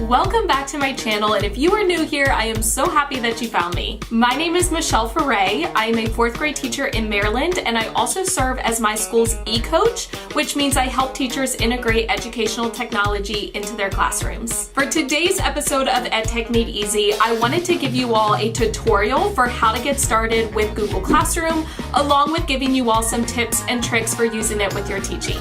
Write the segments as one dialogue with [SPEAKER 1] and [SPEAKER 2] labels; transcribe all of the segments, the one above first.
[SPEAKER 1] Welcome back to my channel, and if you are new here, I am so happy that you found me. My name is Michelle Foray. I am a 4th grade teacher in Maryland, and I also serve as my school's e-coach, which means I help teachers integrate educational technology into their classrooms. For today's episode of EdTech Made Easy, I wanted to give you all a tutorial for how to get started with Google Classroom, along with giving you all some tips and tricks for using it with your teaching.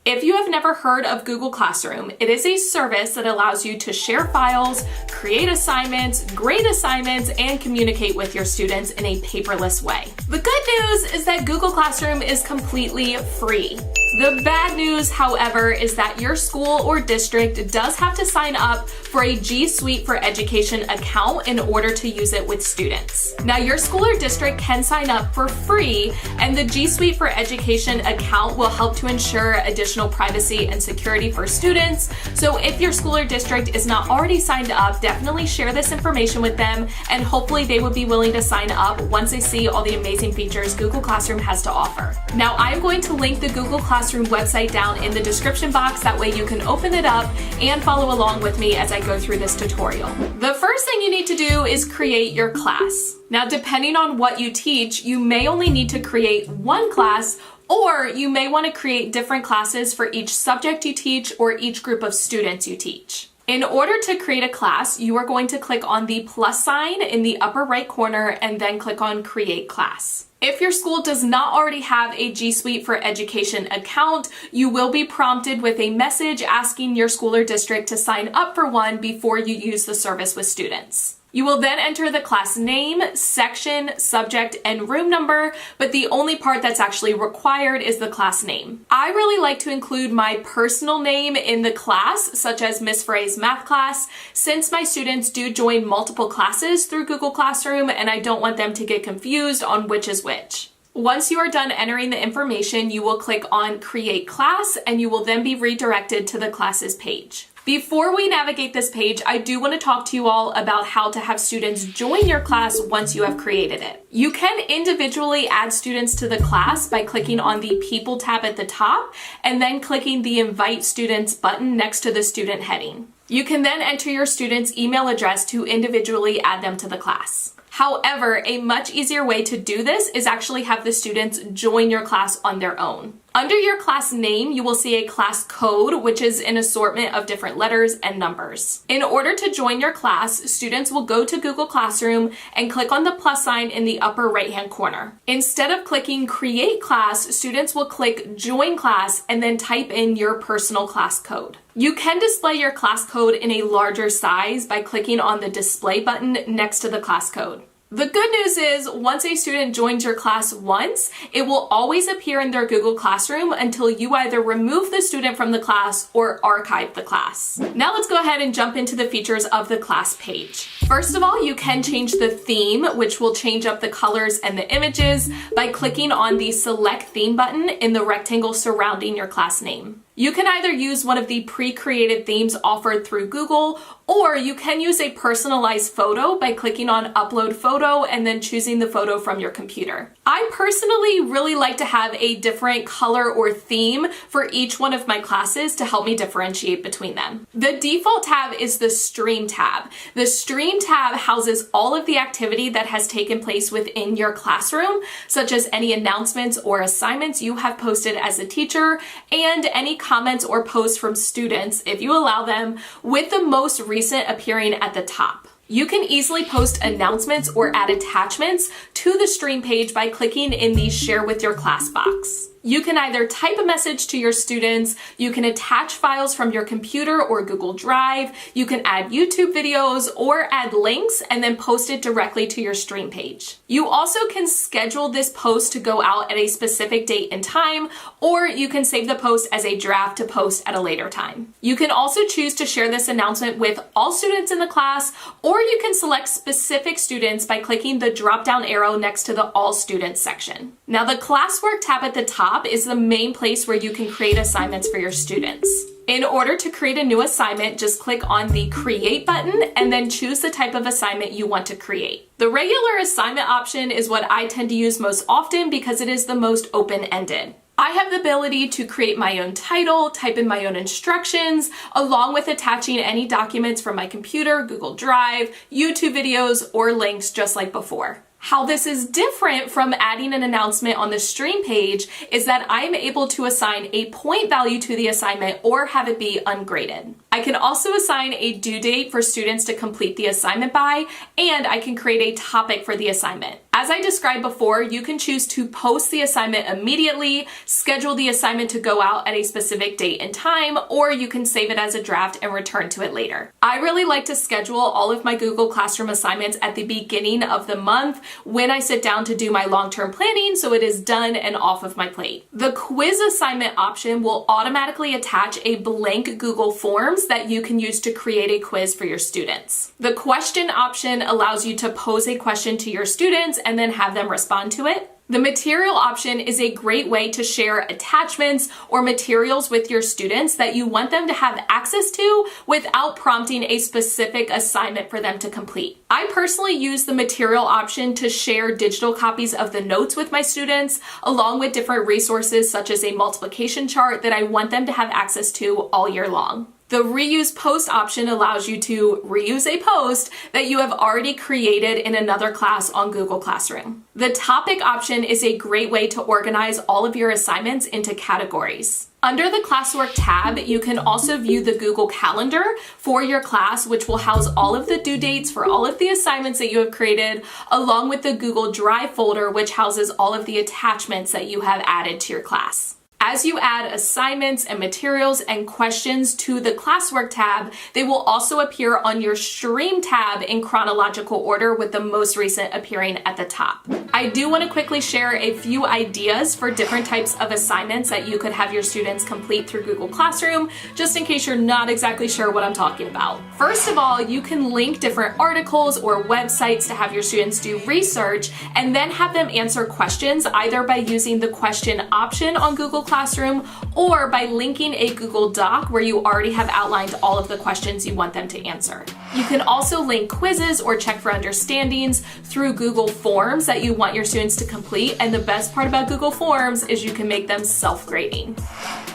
[SPEAKER 1] If you have never heard of Google Classroom, it is a service that allows you to share files, create assignments, grade assignments, and communicate with your students in a paperless way. The good news is that Google Classroom is completely free. The bad news, however, is that your school or district does have to sign up for a G Suite for Education account in order to use it with students. Now, your school or district can sign up for free, and the G Suite for Education account will help to ensure additional privacy and security for students. So if your school or district is not already signed up, definitely share this information with them, and hopefully they will be willing to sign up once they see all the amazing features Google Classroom has to offer. Now, I'm going to link the Google Classroom website down in the description box. That way you can open it up and follow along with me as I go through this tutorial. The first thing you need to do is create your class. Now, depending on what you teach, you may only need to create one class, or you may want to create different classes for each subject you teach or each group of students you teach. In order to create a class, you are going to click on the plus sign in the upper right corner and then click on Create Class. If your school does not already have a G Suite for Education account, you will be prompted with a message asking your school or district to sign up for one before you use the service with students. You will then enter the class name, section, subject, and room number, but the only part that's actually required is the class name. I really like to include my personal name in the class, such as Miss Foray's math class, since my students do join multiple classes through Google Classroom, and I don't want them to get confused on which is which. Once you are done entering the information, you will click on Create Class, and you will then be redirected to the classes page. Before we navigate this page, I do want to talk to you all about how to have students join your class once you have created it. You can individually add students to the class by clicking on the People tab at the top and then clicking the Invite Students button next to the student heading. You can then enter your student's email address to individually add them to the class. However, a much easier way to do this is actually have the students join your class on their own. Under your class name, you will see a class code, which is an assortment of different letters and numbers. In order to join your class, students will go to Google Classroom and click on the plus sign in the upper right-hand corner. Instead of clicking Create Class, students will click Join Class and then type in your personal class code. You can display your class code in a larger size by clicking on the Display button next to the class code. The good news is, once a student joins your class once, it will always appear in their Google Classroom until you either remove the student from the class or archive the class. Now let's go ahead and jump into the features of the class page. First of all, you can change the theme, which will change up the colors and the images by clicking on the Select Theme button in the rectangle surrounding your class name. You can either use one of the pre-created themes offered through Google, or you can use a personalized photo by clicking on Upload Photo and then choosing the photo from your computer. I personally really like to have a different color or theme for each one of my classes to help me differentiate between them. The default tab is the Stream tab. The Stream tab houses all of the activity that has taken place within your classroom, such as any announcements or assignments you have posted as a teacher, and any comments or posts from students, if you allow them, with the most recent appearing at the top. You can easily post announcements or add attachments to the stream page by clicking in the Share with Your Class box. You can either type a message to your students, you can attach files from your computer or Google Drive, you can add YouTube videos or add links and then post it directly to your stream page. You also can schedule this post to go out at a specific date and time, or you can save the post as a draft to post at a later time. You can also choose to share this announcement with all students in the class, or you can select specific students by clicking the drop-down arrow next to the All Students section. Now, the Classwork tab at the top is the main place where you can create assignments for your students. In order to create a new assignment, just click on the Create button and then choose the type of assignment you want to create. The regular assignment option is what I tend to use most often because it is the most open-ended. I have the ability to create my own title, type in my own instructions, along with attaching any documents from my computer, Google Drive, YouTube videos, or links just like before. How this is different from adding an announcement on the stream page is that I am able to assign a point value to the assignment or have it be ungraded. I can also assign a due date for students to complete the assignment by, and I can create a topic for the assignment. As I described before, you can choose to post the assignment immediately, schedule the assignment to go out at a specific date and time, or you can save it as a draft and return to it later. I really like to schedule all of my Google Classroom assignments at the beginning of the month when I sit down to do my long-term planning, so it is done and off of my plate. The quiz assignment option will automatically attach a blank Google Forms that you can use to create a quiz for your students. The question option allows you to pose a question to your students and then have them respond to it. The material option is a great way to share attachments or materials with your students that you want them to have access to without prompting a specific assignment for them to complete. I personally use the material option to share digital copies of the notes with my students, along with different resources such as a multiplication chart that I want them to have access to all year long. The reuse post option allows you to reuse a post that you have already created in another class on Google Classroom. The topic option is a great way to organize all of your assignments into categories. Under the Classwork tab, you can also view the Google Calendar for your class, which will house all of the due dates for all of the assignments that you have created, along with the Google Drive folder, which houses all of the attachments that you have added to your class. As you add assignments and materials and questions to the Classwork tab, they will also appear on your Stream tab in chronological order, with the most recent appearing at the top. I do want to quickly share a few ideas for different types of assignments that you could have your students complete through Google Classroom, just in case you're not exactly sure what I'm talking about. First of all, you can link different articles or websites to have your students do research and then have them answer questions either by using the question option on Google Classroom or by linking a Google Doc where you already have outlined all of the questions you want them to answer. You can also link quizzes or check for understandings through Google Forms that you want your students to complete, and the best part about Google Forms is you can make them self-grading.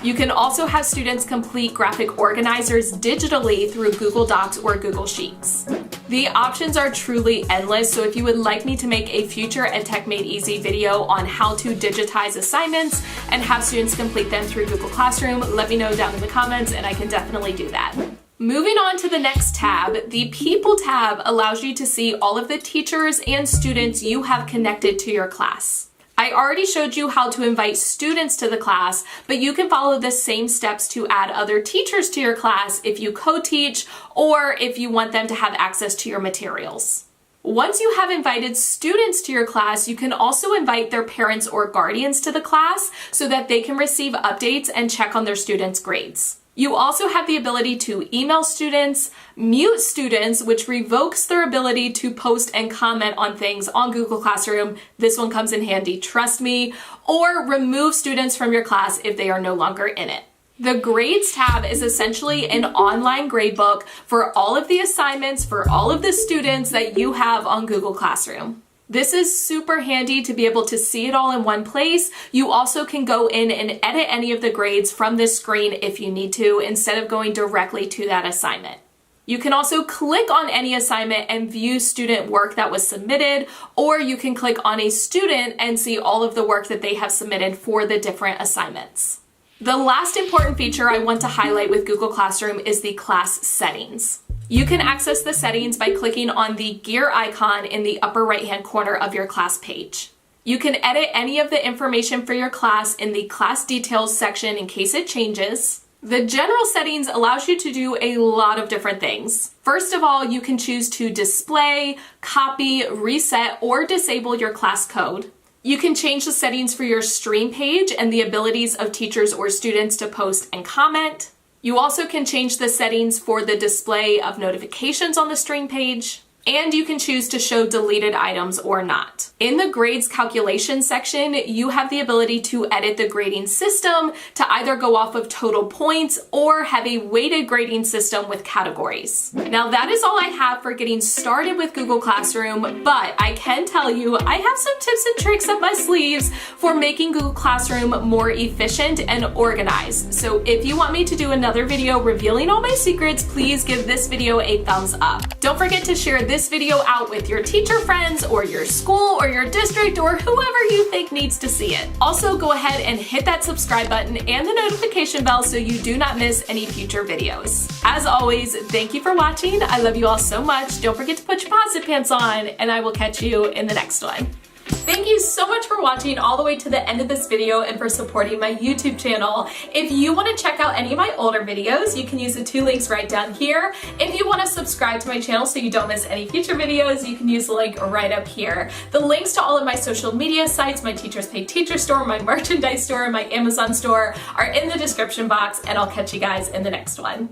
[SPEAKER 1] You can also have students complete graphic organizers digitally through Google Docs or Google Sheets. The options are truly endless, so if you would like me to make a future EdTech Made Easy video on how to digitize assignments and have students complete them through Google Classroom, let me know down in the comments and I can definitely do that. Moving on to the next tab, the People tab allows you to see all of the teachers and students you have connected to your class. I already showed you how to invite students to the class, but you can follow the same steps to add other teachers to your class if you co-teach or if you want them to have access to your materials. Once you have invited students to your class, you can also invite their parents or guardians to the class so that they can receive updates and check on their students' grades. You also have the ability to email students, mute students, which revokes their ability to post and comment on things on Google Classroom. This one comes in handy, trust me, or remove students from your class if they are no longer in it. The Grades tab is essentially an online gradebook for all of the assignments for all of the students that you have on Google Classroom. This is super handy to be able to see it all in one place. You also can go in and edit any of the grades from this screen if you need to, instead of going directly to that assignment. You can also click on any assignment and view student work that was submitted, or you can click on a student and see all of the work that they have submitted for the different assignments. The last important feature I want to highlight with Google Classroom is the class settings. You can access the settings by clicking on the gear icon in the upper right-hand corner of your class page. You can edit any of the information for your class in the class details section in case it changes. The general settings allows you to do a lot of different things. First of all, you can choose to display, copy, reset, or disable your class code. You can change the settings for your stream page and the abilities of teachers or students to post and comment. You also can change the settings for the display of notifications on the stream page. and you can choose to show deleted items or not. In the grades calculation section, you have the ability to edit the grading system to either go off of total points or have a weighted grading system with categories. Now that is all I have for getting started with Google Classroom, but I can tell you I have some tips and tricks up my sleeves for making Google Classroom more efficient and organized. So if you want me to do another video revealing all my secrets, please give this video a thumbs up. Don't forget to share this video out with your teacher friends or your school or your district or whoever you think needs to see it. Also, go ahead and hit that subscribe button and the notification bell so you do not miss any future videos. As always, thank you for watching. I love you all so much. Don't forget to put your positive pants on, and I will catch you in the next one. Thank you so much for watching all the way to the end of this video and for supporting my YouTube channel. If you want to check out any of my older videos, you can use the 2 links right down here. If you want to subscribe to my channel so you don't miss any future videos, you can use the link right up here. The links to all of my social media sites, my Teachers Pay Teacher store, my merchandise store, and my Amazon store are in the description box, and I'll catch you guys in the next one.